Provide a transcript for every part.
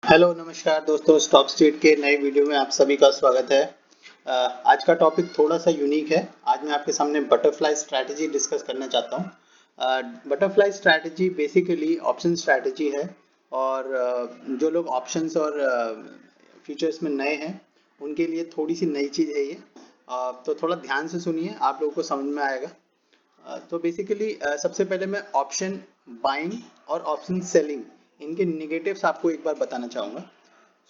Hello नमस्कार दोस्तों, stock street के नए वीडियो में आप सभी का स्वागत है। आज का टॉपिक थोड़ा सा यूनिक है। आज मैं आपके सामने बटरफ्लाई स्ट्रैटेजी डिस्कस करना चाहता हूँ। Butterfly strategy basically option strategy है और जो लोग ऑप्शंस और फ्यूचर्स में नए हैं उनके लिए थोड़ी सी नई चीज़ है ये। तो थोड़ा ध्यान से सुनिए, आप लोगों को समझ में आएगा। तो बेसिकली सबसे पहले मैं ऑप्शन बाइंग और ऑप्शन सेलिंग इनके निगेटिव्स आपको एक बार बताना चाहूँगा।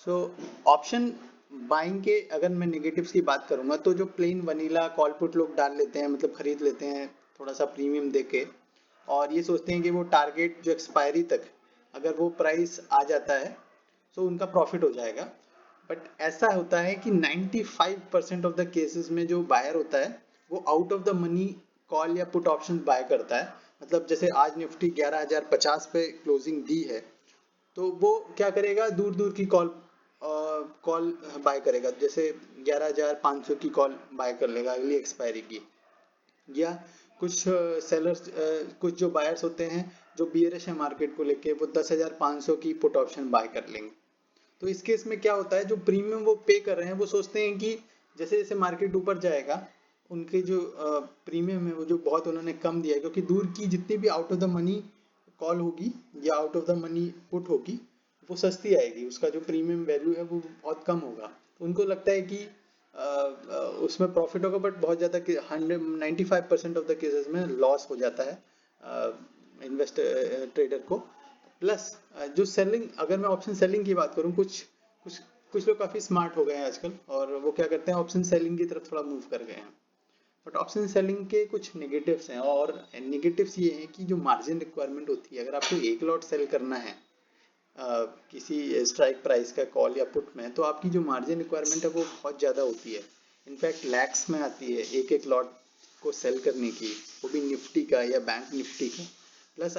सो ऑप्शन बाइंग के अगर मैं निगेटिव्स की बात करूँगा तो जो प्लेन वनीला कॉल पुट लोग डाल लेते हैं, मतलब खरीद लेते हैं थोड़ा सा प्रीमियम दे के, और ये सोचते हैं कि वो टारगेट जो एक्सपायरी तक अगर वो प्राइस आ जाता है तो उनका प्रॉफिट हो जाएगा। बट ऐसा होता है कि 95% ऑफ द केसेस में जो बायर होता है वो out of the money call या पुट ऑप्शन बाय करता है। मतलब जैसे आज निफ्टी 11,050 पे क्लोजिंग दी है तो वो क्या करेगा, दूर दूर की कॉल बाय करेगा। जैसे 11,500 की कॉल बाय कर लेगा अगली एक्सपायरी की, या कुछ सेलर्स, कुछ जो बायर्स होते हैं जो बियरिश है मार्केट को लेके, वो 10,500 की पुट ऑप्शन बाय कर लेंगे। तो इस केस में क्या होता है, जो प्रीमियम वो पे कर रहे हैं वो सोचते हैं कि जैसे जैसे मार्केट ऊपर जाएगा उनके जो प्रीमियम है वो जो बहुत उन्होंने कम दिया है, क्योंकि दूर की जितनी भी out of the money call होगी या out of the money put होगी वो सस्ती आएगी, उसका जो प्रीमियम वैल्यू है वो बहुत कम होगा। तो उनको लगता है कि उसमें प्रॉफिट होगा, बट बहुत ज़्यादा 95% ऑफ द केसेस में लॉस हो जाता है इन्वेस्टर ट्रेडर को। प्लस जो सेलिंग, अगर मैं ऑप्शन सेलिंग की बात करूं, कुछ कुछ लोग काफ़ी स्मार्ट हो गए हैं आजकल और वो क्या करते हैं, ऑप्शन सेलिंग की तरफ थोड़ा मूव कर गए हैं। बट ऑप्शन सेलिंग के कुछ नेगेटिव्स हैं, और नेगेटिव्स ये हैं कि जो मार्जिन रिक्वायरमेंट होती है, अगर आपको एक लॉट सेल करना है किसी स्ट्राइक प्राइस का कॉल या पुट में, तो आपकी जो मार्जिन रिक्वायरमेंट है वो बहुत ज़्यादा होती है। इनफैक्ट लैक्स में आती है एक एक लॉट को सेल करने की, वो भी निफ्टी का या बैंक निफ्टी का। प्लस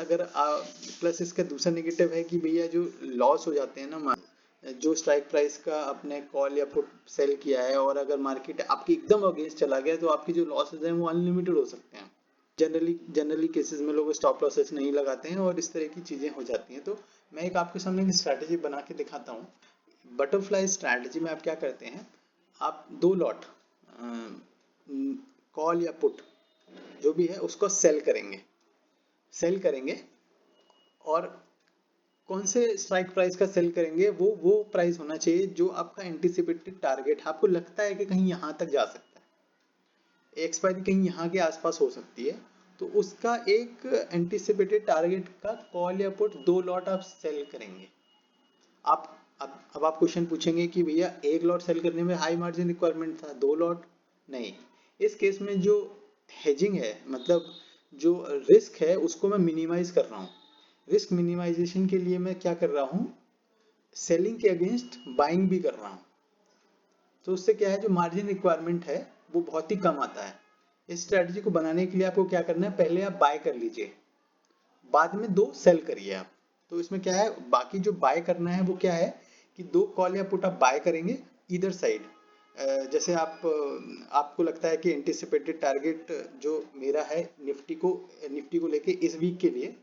प्लस इसका दूसरा नेगेटिव है कि भैया जो लॉस हो जाते हैं ना, जो स्ट्राइक प्राइस का अपने कॉल या पुट सेल किया है, और अगर मार्केट आपकी एकदम अगेंस्ट चला गया तो आपकी जो लॉसेज हैं वो अनलिमिटेड हो सकते हैं। जनरली केसेस में लोग स्टॉप लॉसेस नहीं लगाते हैं और इस तरह की चीज़ें हो जाती हैं। तो मैं एक आपके सामने एक स्ट्रैटेजी बना के दिखाता हूँ। बटरफ्लाई स्ट्रैटेजी में आप क्या करते हैं, आप दो लॉट कॉल या पुट जो भी है उसको सेल करेंगे और कौन से स्ट्राइक प्राइस का सेल करेंगे, वो प्राइस होना चाहिए जो आपका एंटिसिपेटेड टारगेट है। आपको लगता है कि कहीं यहाँ तक जा सकता है, एक्सपायरी कहीं यहाँ के आसपास हो सकती है, तो उसका एक एंटिसिपेटेड टारगेट का कॉल या पुट दो लॉट आप सेल करेंगे। आप अब आप क्वेश्चन पूछेंगे कि भैया एक लॉट सेल करने में हाई मार्जिन रिक्वायरमेंट था, दो लॉट नहीं। इस केस में जो हेजिंग है, मतलब जो रिस्क है उसको मैं मिनिमाइज कर रहा हूँ। रिस्क मिनिमाइजेशन के लिए मैं क्या कर रहा हूँ, सेलिंग के अगेंस्ट बाइंग भी कर रहा हूँ। तो उससे क्या है, जो मार्जिन रिक्वायरमेंट है वो बहुत ही कम आता है। इस स्ट्रेटजी को बनाने के लिए आपको क्या करना है, पहले आप बाय कर लीजिए, बाद में दो सेल करिए आप। तो इसमें क्या है, बाकी जो बाय करना है वो क्या है कि दो कॉल या पुट आप बाय करेंगे इधर साइड। जैसे आपको लगता है कि एंटिसिपेटेड टारगेट जो मेरा है निफ्टी को लेके इस वीक के लिए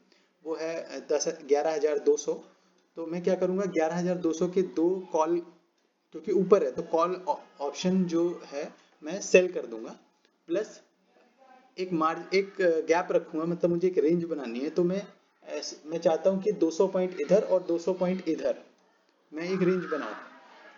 वो है 11,200। तो मैं क्या करूंगा, 11,200 के दो कॉल, क्योंकि ऊपर है तो कॉल ऑप्शन जो है मैं सेल कर दूंगा। प्लस एक गैप रखूंगा, मतलब मुझे एक रेंज बनानी है, तो मैं चाहता हूँ कि 200 पॉइंट इधर और 200 पॉइंट इधर मैं एक रेंज बनाऊं।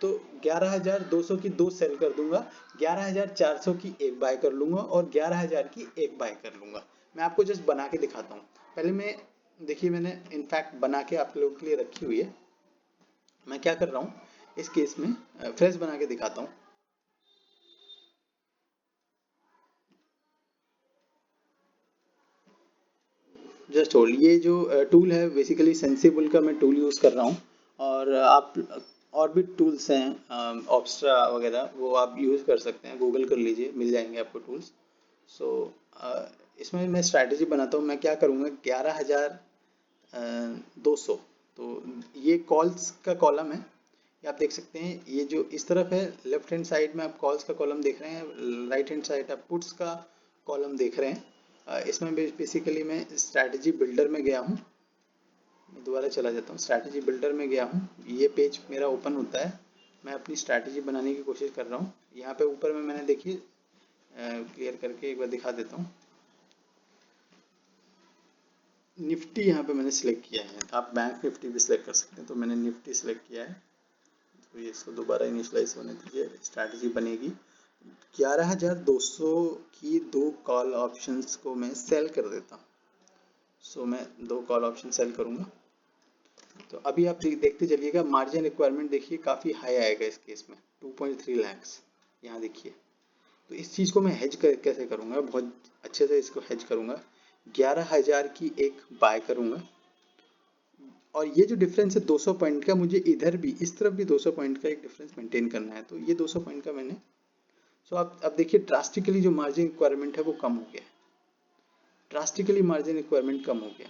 तो 11,200 की दो सेल कर दूंगा, 11,400 की एक बाय कर लूंगा और 11,000 की एक बाय कर लूंगा। मैं आपको जस्ट बना के दिखाता हूँ। पहले मैं देखिए, मैंने इनफैक्ट बना के आप लोगों के लिए रखी हुई है। मैं क्या कर रहा हूँ इस केस में, फ्रेश बना के दिखाता हूँ। जस्ट होल्ड, ये जो टूल है बेसिकली सेंसिबल का मैं टूल यूज़ कर रहा हूँ। और आप और भी टूल्स हैं ऑप्स्ट्रा वगैरह, वो आप यूज़ कर सकते हैं, गूगल कर लीजिए मिल जाएंगे आपको टूल्स। सो इसमें मैं स्ट्रैटेजी बनाता हूँ। मैं क्या करूँगा, 11,200, तो ये कॉल्स का कॉलम है, ये आप देख सकते हैं। ये जो इस तरफ है लेफ्ट हैंड साइड में आप कॉल्स का कॉलम देख रहे हैं, राइट हैंड साइड आप पुट्स का कॉलम देख रहे हैं। इसमें बेसिकली मैं स्ट्रैटेजी बिल्डर में गया हूँ मैं दोबारा चला जाता हूँ, स्ट्रैटेजी बिल्डर में गया हूँ, ये पेज मेरा ओपन होता है, मैं अपनी स्ट्रैटेजी बनाने की कोशिश कर रहा हूँ। यहाँ पे ऊपर में मैंने देखिए क्लियर करके एक बार दिखा देता हूँ, निफ्टी यहाँ पे मैंने सिलेक्ट किया है, आप बैंक निफ्टी भी सिलेक्ट कर सकते हैं, तो मैंने निफ्टी सिलेक्ट किया है। तो ये इसको दोबारा इनिशियलाइज होने दीजिए, स्ट्रैटेजी बनेगी। 11,200 की 2 कॉल ऑप्शंस को मैं सेल कर देता हूँ। सो मैं 2 कॉल ऑप्शन सेल करूँगा। तो अभी आप देखते चलिएगा, मार्जिन रिक्वायरमेंट देखिए काफ़ी हाई आएगा इस केस में, 2.3 लैक्स यहाँ देखिए। तो इस चीज़ को मैं हेज कैसे करूँगा, बहुत अच्छे से इसको हेज करूँगा। 11,000 की एक बाय करूँगा, और ये जो डिफरेंस है 200 पॉइंट का, मुझे इधर भी इस तरफ भी 200 पॉइंट का एक डिफरेंस मेंटेन करना है। तो ये 200 पॉइंट का मैंने, सो अब देखिए ड्रास्टिकली जो मार्जिन रिक्वायरमेंट है वो कम हो गया, ड्रास्टिकली मार्जिन रिक्वायरमेंट कम हो गया।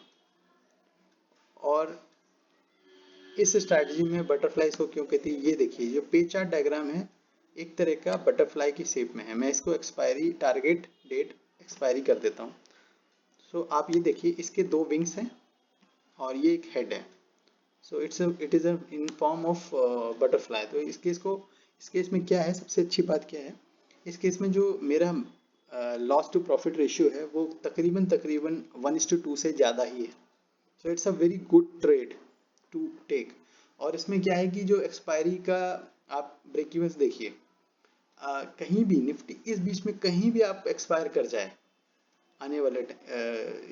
और इस स्ट्रैटेजी में बटरफ्लाई को क्यों कहती है, ये देखिए जो पे चार्ट डायग्राम है एक तरह का बटरफ्लाई की शेप में है। मैं इसको एक्सपायरी टारगेट डेट एक्सपायरी कर देता हूँ। सो आप ये देखिए, इसके 2 विंग्स हैं और ये एक हेड है। So it is in form of butterfly. तो इस केस में क्या है, सबसे अच्छी बात क्या है, इस केस में जो मेरा लॉस टू प्रॉफिट रेशियो है वो तकरीबन 1:2 से ज़्यादा ही है। So it's a very good trade to take. और इसमें क्या है कि जो एक्सपायरी का आप ब्रेक इवन्स देखिए, कहीं भी निफ्टी इस बीच में कहीं भी आप एक्सपायर कर जाए आने वाले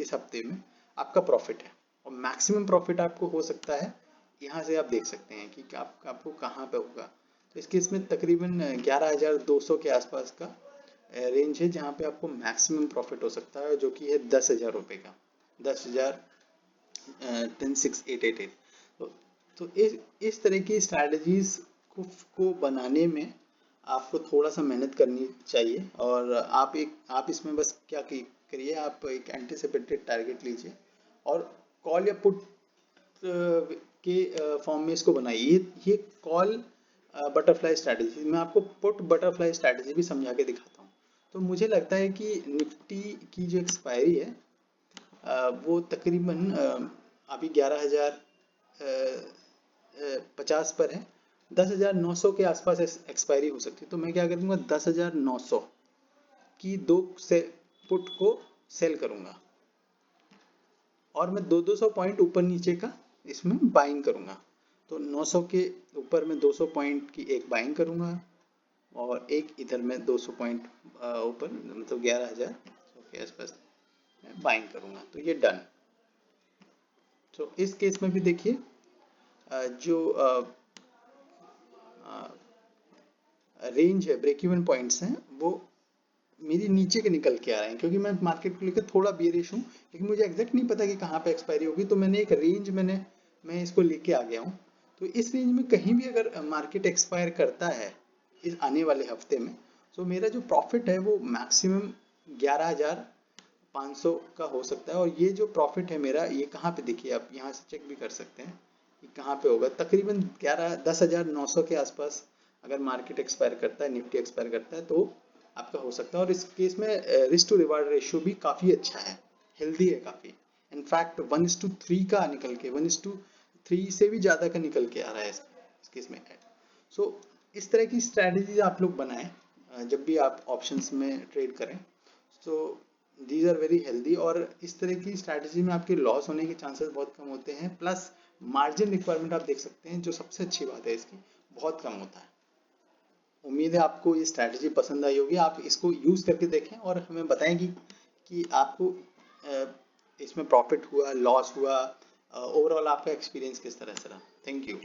इस हफ्ते में, आपका प्रॉफिट है, और मैक्सिमम प्रॉफिट आपको हो सकता है। यहाँ से आप देख सकते हैं कि आपको कहाँ पे होगा। तो इसके इसमें तकरीबन 11,200 के आसपास का रेंज है जहाँ पे आपको मैक्सिमम प्रॉफिट हो सकता है, जो कि है 10,000 रुपये का, 10,000 10,688। तो इस तरह की स्ट्रैटेजीज को बनाने में आपको थोड़ा सा मेहनत करनी चाहिए। और आप इसमें बस क्या करिए, आप एक एंटीसिपेटेड टारगेट लीजिए और कॉल या पुट के फॉर्म में इसको बनाइए। ये कॉल बटरफ्लाई स्ट्रैटेजी, मैं आपको पुट बटरफ्लाई स्ट्रैटेजी भी समझा के दिखाता हूँ। तो मुझे लगता है कि निफ्टी की जो एक्सपायरी है वो तकरीबन अभी 11,050 पर है, 10,900 के आसपास एक्सपायरी हो सकती है। तो मैं क्या करूँगा, 10,900 की 2 से पुट को सेल करूँगा, और मैं 200 पॉइंट ऊपर नीचे का इसमें बाइंग करूँगा। तो 900 के ऊपर मैं 200 पॉइंट की एक बाइंग करूँगा, और एक इधर में 200 पॉइंट ऊपर, मतलब 11,000 के आसपास बाइंग करूँगा। तो ये डन। तो इस केस में भी देखिए जो रेंज है, ब्रेक इवन पॉइंट्स हैं, वो मेरी नीचे के निकल के आ रहे हैं, क्योंकि मैं मार्केट को लेकर थोड़ा बेरिश हूँ, लेकिन मुझे एग्जैक्ट नहीं पता कि कहाँ पे एक्सपायरी होगी। तो मैंने एक रेंज मैं इसको लेके आ गया हूँ। तो इस रेंज में कहीं भी अगर मार्केट एक्सपायर करता है इस आने वाले हफ्ते में, तो मेरा जो प्रॉफिट है वो मैक्सिमम 11,500 का हो सकता है। और ये जो प्रॉफिट है मेरा, ये कहाँ पे देखिए, आप यहाँ से चेक भी कर सकते हैं कि कहाँ पे होगा, तकरीबन 10,900 के आसपास। अगर मार्केट एक्सपायर करता है, निफ्टी एक्सपायर करता है, तो आपका हो सकता है। और इस केस में रिस्क टू रिवार्ड रेशियो भी काफ़ी अच्छा है, हेल्दी है काफ़ी। इनफैक्ट 1:3 का निकल के, 1:3 से भी ज़्यादा का निकल के आ रहा है इस केस में। सो इस तरह की स्ट्रैटेजीज आप लोग बनाएं जब भी आप ऑप्शंस में ट्रेड करें। So these are very healthy, और इस तरह की स्ट्रैटेजी में आपके लॉस होने के चांसेस बहुत कम होते हैं। प्लस मार्जिन रिक्वायरमेंट आप देख सकते हैं, जो सबसे अच्छी बात है इसकी, बहुत कम होता है। उम्मीद है आपको ये स्ट्रैटेजी पसंद आई होगी, आप इसको यूज़ करके देखें और हमें बताएं कि आपको इसमें प्रॉफिट हुआ, लॉस हुआ, ओवरऑल आपका एक्सपीरियंस किस तरह से रहा। Thank you.